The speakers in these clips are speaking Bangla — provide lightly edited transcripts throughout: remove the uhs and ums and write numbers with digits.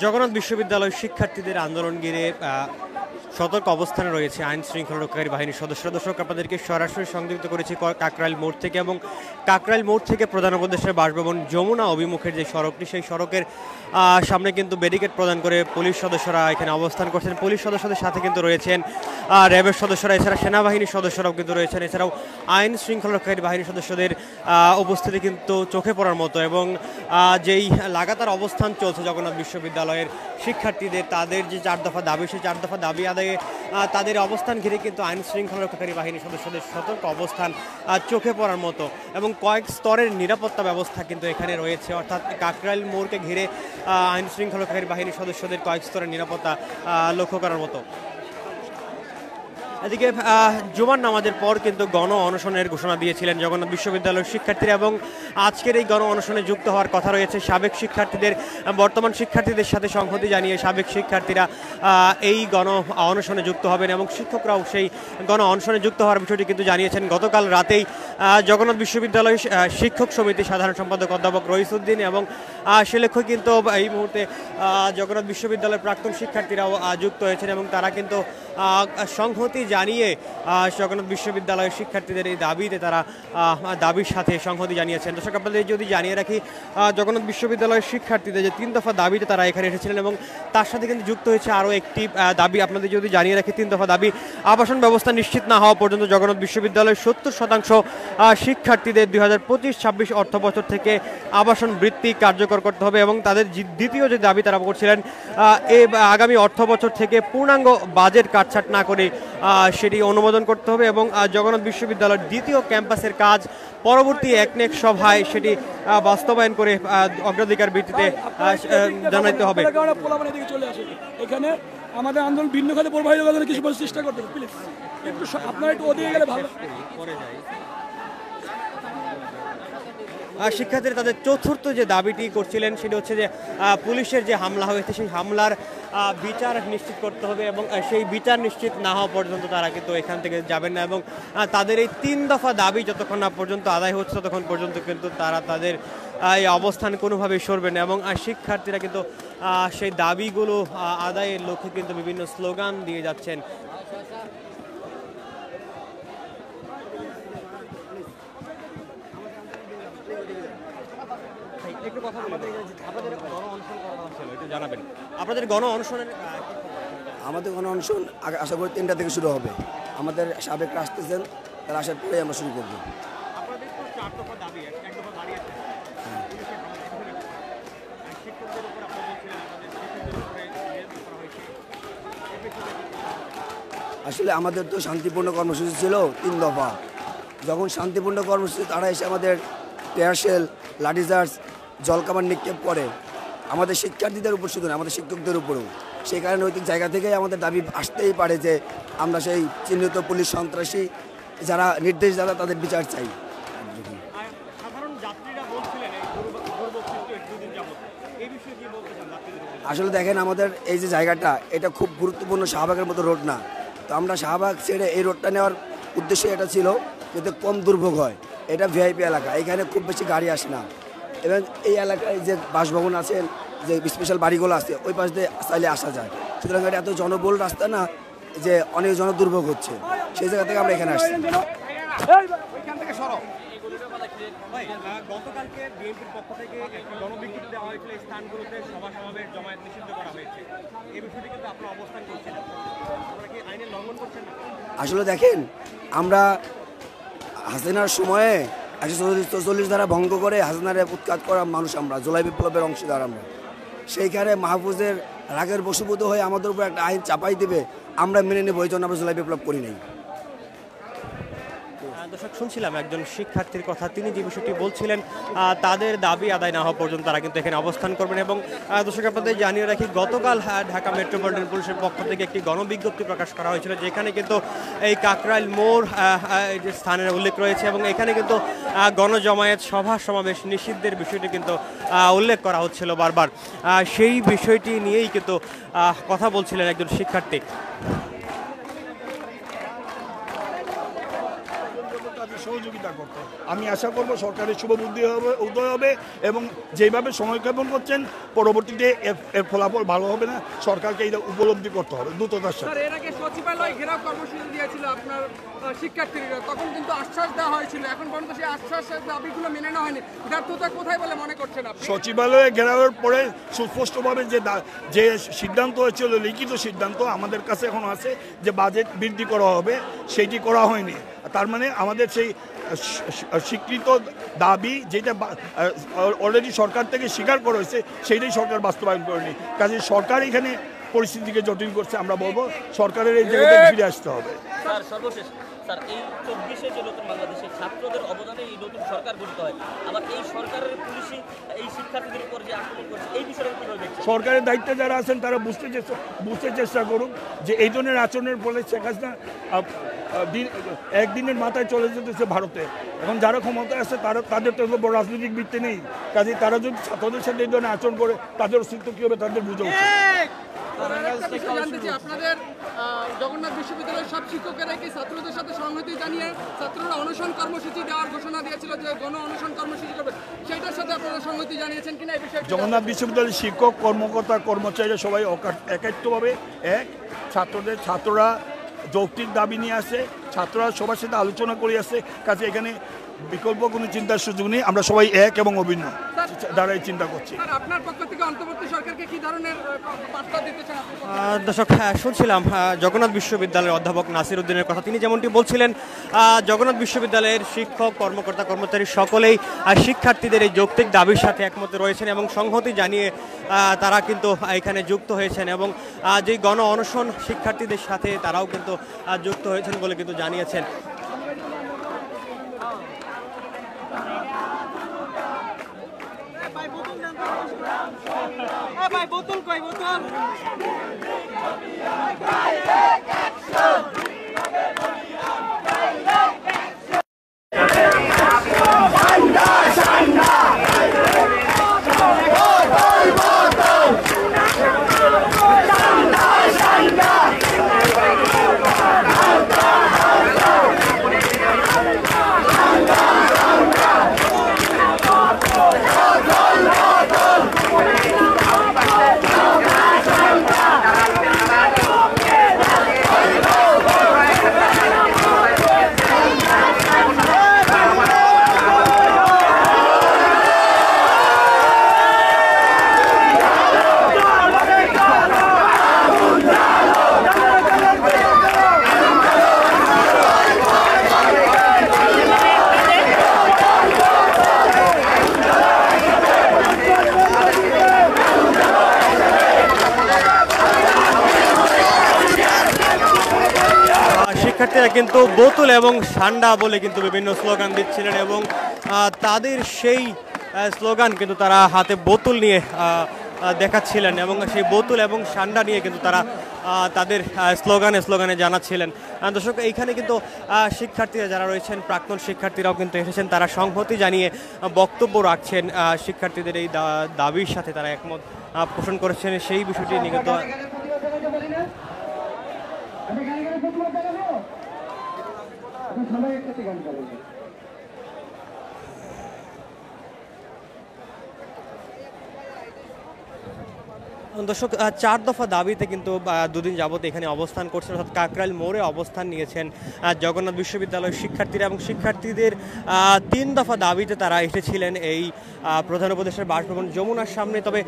জগন্নাথ বিশ্ববিদ্যালয় শিক্ষার্থীদের আন্দোলন ঘিরে সতর্ক অবস্থানে রয়েছে আইন শৃঙ্খলা রক্ষাকারী বাহিনীর সদস্যরা। দর্শক, আপনাদেরকে সরাসরি সংযুক্ত করেছি কাকরাইল মোড় থেকে, এবং কাকরাইল মোড় থেকে প্রধান উপদেষ্টার বাসভবন যমুনা অভিমুখের যে সড়কটি, সেই সড়কের সামনে কিন্তু ব্যারিকেড প্রদান করে পুলিশ সদস্যরা এখানে অবস্থান করছেন। পুলিশ সদস্যদের সাথে কিন্তু রয়েছেন র্যাবের সদস্যরা, এছাড়া সেনাবাহিনীর সদস্যরাও কিন্তু রয়েছেন। এছাড়াও আইন শৃঙ্খলা রক্ষাকারী বাহিনীর সদস্যদের উপস্থিতি কিন্তু চোখে পড়ার মতো। এবং যেই লাগাতার অবস্থান চলছে জগন্নাথ বিশ্ববিদ্যালয়ের শিক্ষার্থীদের, তাদের যে 4 দফা দাবি, সেই 4 দফা দাবি আদায়ে তাদের অবস্থান ঘিরে কিন্তু আইন শৃঙ্খলা রক্ষাকারী বাহিনীর সদস্যদের সতর্ক অবস্থান চোখে পড়ার মতো। এবং কয়েক স্তরের নিরাপত্তা ব্যবস্থা কিন্তু এখানে রয়েছে, অর্থাৎ কাকরাইল মোড়কে ঘিরে আইন শৃঙ্খলা রক্ষাকারী বাহিনীর সদস্যদের কয়েক স্তরের নিরাপত্তা লক্ষ্য করার মতো। এদিকে জুমার নামাজের পর কিন্তু গণ অনশনের ঘোষণা দিয়েছিলেন জগন্নাথ বিশ্ববিদ্যালয়ের শিক্ষার্থীরা, এবং আজকের এই গণ অনশনে যুক্ত হওয়ার কথা রয়েছে সাবেক শিক্ষার্থীদের। বর্তমান শিক্ষার্থীদের সাথে সংহতি জানিয়ে সাবেক শিক্ষার্থীরা এই গণ অনশনে যুক্ত হবেন, এবং শিক্ষকরাও সেই গণ অনশনে যুক্ত হওয়ার বিষয়টি কিন্তু জানিয়েছেন। গতকাল রাতেই জগন্নাথ বিশ্ববিদ্যালয় শিক্ষক সমিতির সাধারণ সম্পাদক অধ্যাপক রইসুদ্দিন এবং সে লক্ষ্যে কিন্তু এই মুহূর্তে জগন্নাথ বিশ্ববিদ্যালয়ের প্রাক্তন শিক্ষার্থীরাও যুক্ত হয়েছেন, এবং তারা কিন্তু সংহতি জানিয়ে জগন্নাথ বিশ্ববিদ্যালয়ের শিক্ষার্থীদের এই দাবিতে তারা দাবির সাথে সংহতি জানিয়েছেন। দর্শক, আপনাদের যদি জানিয়ে রাখি, জগন্নাথ বিশ্ববিদ্যালয়ের শিক্ষার্থীদের যে 3 দফা দাবিতে তারা এখানে এসেছিলেন, এবং তার সাথে কিন্তু যুক্ত হয়েছে আরও একটি দাবি। আপনাদের যদি জানিয়ে রাখি, 3 দফা দাবি: আবাসন ব্যবস্থা নিশ্চিত না হওয়া পর্যন্ত জগন্নাথ বিশ্ববিদ্যালয়ের 70% শিক্ষার্থীদের 2025-26 অর্থ বছর থেকে আবাসন বৃত্তি কার্যকর করতে হবে, এবং তাদের দ্বিতীয় যে দাবি তারা করছিলেন, আগামী অর্থ বছর থেকে পূর্ণাঙ্গ বাজেট কাটছাট না করে সেটি অনুমোদন করতে হবে, এবং জগন্নাথ বিশ্ববিদ্যালয়ের দ্বিতীয় ক্যাম্পাসের কাজ পরবর্তী একনেক সভায় সেটি বাস্তবায়ন করে অগ্রাধিকার ভিত্তিতে জানাতে হবে। এখানে আমাদের আন্দোলন ভিন্ন খাতে প্রবাহিত করার কিছু চেষ্টা করতে হবে, প্লিজ একটু আপনারা একটু ওদিকে গেলে ভালো পরে যায়। শিক্ষার্থীরা তাদের চতুর্থ যে দাবিটি করছিলেন সেটি হচ্ছে যে পুলিশের যে হামলা হয়েছে সেই হামলার বিচার নিশ্চিত করতে হবে, এবং সেই বিচার নিশ্চিত না হওয়া পর্যন্ত তারা কিন্তু এখান থেকে যাবেন না, এবং তাদের এই 3 দফা দাবি যতক্ষণ না পর্যন্ত আদায় হচ্ছে ততক্ষণ পর্যন্ত কিন্তু তারা তাদের এই অবস্থান কোনোভাবেই সরবে না। এবং শিক্ষার্থীরা কিন্তু সেই দাবিগুলো আদায়ের লক্ষ্যে কিন্তু বিভিন্ন স্লোগান দিয়ে যাচ্ছেন। একটু কথা বলতে আপনাদের গণ অনশন করার কথা ছিল, একটু জানাবেন আপনাদের গণ অনশনের। আমাদের গণ অনশন আশা করি 3টা থেকে শুরু হবে। আমাদের সাবেকরা আসতেছেন, তারা আসার পরেই আমরা শুরু করবো। আপনাদের তো 4 দফা দাবি, 1 দফা বাড়িয়েছে। শিক্ষকদের উপর আপনারা বলছিলেন আপনাদের শিক্ষকদের উপরে নির্যাতন করা হয়েছে। আসলে আমাদের তো শান্তিপূর্ণ কর্মসূচি ছিল 3 দফা। যখন শান্তিপূর্ণ কর্মসূচি তারা এসে আমাদের টেয়ারশেল, লাঠিচার্জ, জলকামান নিক্ষেপ করে আমাদের শিক্ষার্থীদের উপর, শুধু না আমাদের শিক্ষকদের উপরেও। সেই কারণে নৈতিক জায়গা থেকেই আমাদের দাবি আসতেই পারে যে আমরা সেই চিহ্নিত পুলিশ সন্ত্রাসী যারা নির্দেশদাতা তাদের বিচার চাই। আসলে দেখেন, আমাদের এই যে জায়গাটা, এটা খুব গুরুত্বপূর্ণ। শাহবাগের মতো রোড না, তো আমরা শাহবাগ ছেড়ে এই রোডটা নেওয়ার উদ্দেশ্য এটা ছিল যাতে কম দুর্ভোগ হয়। এটা ভিআইপি এলাকা, এখানে খুব বেশি গাড়ি আসে না, এবং এই এলাকায় যে বাসভবন আছে, যে স্পেশাল বাড়িগুলো আছে, ওই পাশ দিয়ে চাইলে আসা যায়। সুতরাং এটা এত জনবহুল রাস্তা না যে অনেক জনদুর্ভোগ হচ্ছে, সেই জায়গা থেকে আমরা এখানে আসছি। গতকালকে বিএনপির পক্ষ থেকে একটি গণবিজ্ঞপ্তি দেওয়া হয়েছিল, স্থানগুলোতে সভা সমাবেশ জমায়েত নিষিদ্ধ করা হয়েছে। এই বিষয়টি কিন্তু আপনারা অবস্থান করছেন, আপনারা কি আইনের লঙ্ঘন করছেন না? আসলে দেখেন, আমরা হাসিনার সময়ে 144 ধারা ভঙ্গ করে হাসিনারে উৎখাত করা মানুষ, আমরা জুলাই বিপ্লবের অংশীদার। আমরা সেইখানে মাহফুজের রাগের বশীভূত হয়ে আমাদের উপর একটা আইন চাপাই দেবে, আমরা মেনে নেব, এই জন্য আমরা জুলাই বিপ্লব করি নাই। দর্শক, শুনছিলাম একজন শিক্ষার্থীর কথা। তিনি যে বিষয়টি বলছিলেন, তাদের দাবি আদায় না হওয়া পর্যন্ত তারা কিন্তু এখানে অবস্থান করবেন। এবং দর্শক, আপনাদের জানিয়ে রাখি, গতকাল ঢাকা মেট্রোপলিটন পুলিশের পক্ষ থেকে একটি গণবিজ্ঞপ্তি প্রকাশ করা হয়েছিল, যেখানে কিন্তু এই কাকরাইল মোড় যে স্থানের উল্লেখ রয়েছে, এবং এখানে কিন্তু গণজমায়েত, সভা সমাবেশ নিষিদ্ধের বিষয়টি কিন্তু উল্লেখ করা হচ্ছিল বারবার। সেই বিষয়টি নিয়েই কিন্তু কথা বলছিলেন একজন শিক্ষার্থী। সহযোগিতা করতে। আমি আশা করব সরকারের শুভবুদ্ধি উদয় হবে এবং যেভাবে সময়ক্ষেপণ করছেন পরবর্তীতে এর ফলাফল ভালো হবে না, সরকারকে এটা উপলব্ধি করতে হবে দ্রুততার সাথে। এর আগে সচিবালয় ঘেরাও কর্মসূচি দিয়েছিল আপনার শিক্ষার্থীরা, তখন কিন্তু আশ্বাস দেওয়া হয়েছিল, এখন পর্যন্ত সেই আশ্বাসের দাবিগুলো মেনে নেওয়া হয়নি। ব্যর্থতা কোথায় বলে মনে করছেন আপনি? সচিবালয়ে ঘেরাওয়ের পরে সুস্পষ্টভাবে যে সিদ্ধান্ত হয়েছিল, লিখিত সিদ্ধান্ত আমাদের কাছে এখন আছে যে বাজেট বৃদ্ধি করা হবে, সেটি করা হয়নি। তার মানে আমাদের সেই স্বীকৃত দাবি যেটা অলরেডি সরকার থেকে স্বীকার করা হয়েছে সেইটাই সরকার বাস্তবায়ন করেনি। কাজে সরকার এখানে পরিস্থিতিকে জটিল করছে। আমরা বলবো সরকারের এই জায়গাতে ফিরে আসতে হবে। স্যার সর্বশেষ স্যার, এই 24-এ যে নতুন বাংলাদেশের ছাত্রদের অবদানে এই নতুন সরকার গঠিত হয়, আবার এই সরকারের পুলিশই এই শিক্ষার্থীদের উপর যে আক্রমণ করছে, এই বিষয়টা কীভাবে দেখছেন? সরকারের দায়িত্বে যারা আছেন তারা বুঝতে চেষ্টা করুন যে এই ধরনের আচরণের ফলে শেখ হাসিনা একদিনের মাথায় চলে যেতেছে ভারতে। এখন যারা ক্ষমতায় আছে তাদের তো বড় রাজনৈতিক ভিত্তি নেই, কাজে তারা যদি ছাত্রদের সাথে এই ধরনের আচরণ করে তাদের অস্তিত্ব কী হবে তাদের বুঝে উচিত। আপনাদের জগন্নাথ বিশ্ববিদ্যালয়ের সব শিক্ষকেরা কি ছাত্রদের সাথে সংহতি জানিয়ে ছাত্ররা অনশন কর্মসূচি দেওয়ার ঘোষণা দিয়েছিল যে গণ অনশন কর্মসূচি করবে, সেটার সাথে আপনারা সংহতি জানিয়েছেন কিনা এই বিষয়ে? জগন্নাথ বিশ্ববিদ্যালয়ের শিক্ষক কর্মকর্তা কর্মচারীরা সবাই একাত্মভাবে ছাত্ররা যৌক্তিক দাবি নিয়ে আসে, ছাত্ররা সবার সাথে আলোচনা করে আসে। কাজে এখানে বিকল্প কোনো চিন্তার সুযোগ নেই, আমরা সবাই এক এবং অভিন্ন দ্বারাই চিন্তা করছি। আপনার পক্ষ থেকে অন্তর্বর্তী সরকারকে কি ধরনের বার্তা দিতে চান? দর্শক, শুনছিলাম জগন্নাথ বিশ্ববিদ্যালয়ের অধ্যাপক নাসির উদ্দিনের কথা। তিনি যেমনটি বলছিলেন, জগন্নাথ বিশ্ববিদ্যালয়ের শিক্ষক কর্মকর্তা কর্মচারী সকলেই শিক্ষার্থীদের এই যৌক্তিক দাবির সাথে একমত রয়েছেন এবং সংহতি জানিয়ে তারা কিন্তু এখানে যুক্ত হয়েছেন এবং যে গণ অনশন শিক্ষার্থীদের সাথে তারাও কিন্তু যুক্ত হয়েছেন বলে কিন্তু জানিয়েছেন। ভাই বোতল কই বোতল? শিক্ষার্থীরা কিন্তু বোতল এবং সান্ডা বলে কিন্তু বিভিন্ন স্লোগান দিচ্ছিলেন এবং তাদের সেই স্লোগান কিন্তু তারা হাতে বোতল নিয়ে দেখাচ্ছিলেন এবং সেই বোতল এবং সান্ডা নিয়ে কিন্তু তারা তাদের স্লোগানে জানাচ্ছিলেন। দর্শক, এইখানে কিন্তু শিক্ষার্থীরা যারা রয়েছেন, প্রাক্তন শিক্ষার্থীরাও কিন্তু এসেছেন, তারা সংহতি জানিয়ে বক্তব্য রাখছেন। শিক্ষার্থীদের এই দাবির সাথে তারা একমত পোষণ করেছেন, সেই বিষয়টি নিয়ে কিন্তু দর্শক, 4 দফা দাবিতে কিন্তু দুদিন যাবত এখানে অবস্থান করছেন, অর্থাৎ কাকরাইল মোড়ে অবস্থান নিয়েছেন জগন্নাথ বিশ্ববিদ্যালয়ের শিক্ষার্থীরা এবং শিক্ষার্থীদের 3 দফা দাবিতে তারা এসেছিলেন এই প্রধান উপদেষ্টার বাসভবন যমুনার সামনে। তবে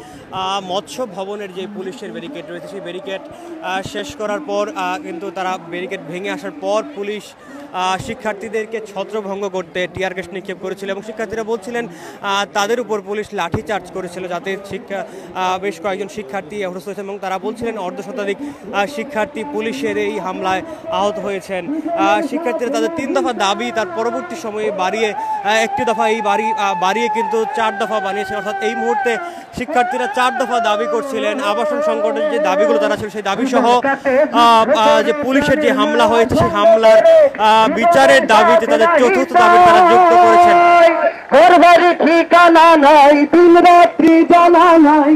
মৎস্য ভবনের যে পুলিশের ব্যারিকেড রয়েছে সেই ব্যারিকেড শেষ করার পর কিন্তু তারা ব্যারিকেড ভেঙে আসার পর পুলিশ শিক্ষার্থীদেরকে ছত্রভঙ্গ করতে টিয়ার গ্যাস নিক্ষেপ করেছিল এবং শিক্ষার্থীরা বলছিলেন তাদের উপর পুলিশ লাঠিচার্জ করেছিল, যাতে বেশ কয়েকজন শিক্ষার্থী আহত হয়েছেন এবং তারা বলছিলেন অর্ধশতাধিক শিক্ষার্থী পুলিশের এই হামলায় আহত হয়েছেন। শিক্ষার্থীরা তাদের 3 দফা দাবি তার পরবর্তী সময়ে বাড়িয়ে 1টি দফা বাড়িয়ে কিন্তু 4 দফা বানিয়েছেন। অর্থাৎ এই মুহূর্তে শিক্ষার্থীরা 4 দফা দাবি করছিলেন। আবাসন সংকটের যে দাবিগুলো তারা ছিল সেই দাবি সহ যে পুলিশের যে হামলা হয়েছে সেই হামলার বিচারের দাবিতে তাদের 4র্থ দাবি তারা যুক্ত করেছেন। ঠিকানা নাই, দিন রাত্রি জানা নাই,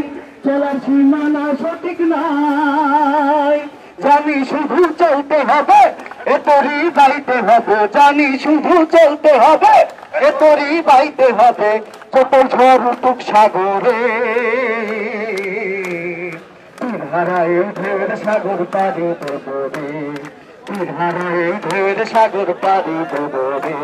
চলার সীমানা সঠিক নাই, জানি শুধু চলতে হবে এ তোরই বাইতে হবে, জানি শুধু চলতে হবে, এ তোরই বাইতে হবে, ছোট ঝড় উঠুক সাগরে। তীর হারায় ঢের সাগর পাড়ি দেব রে, তীর হারায় ঢের সাগর পাড়ি দেব রে।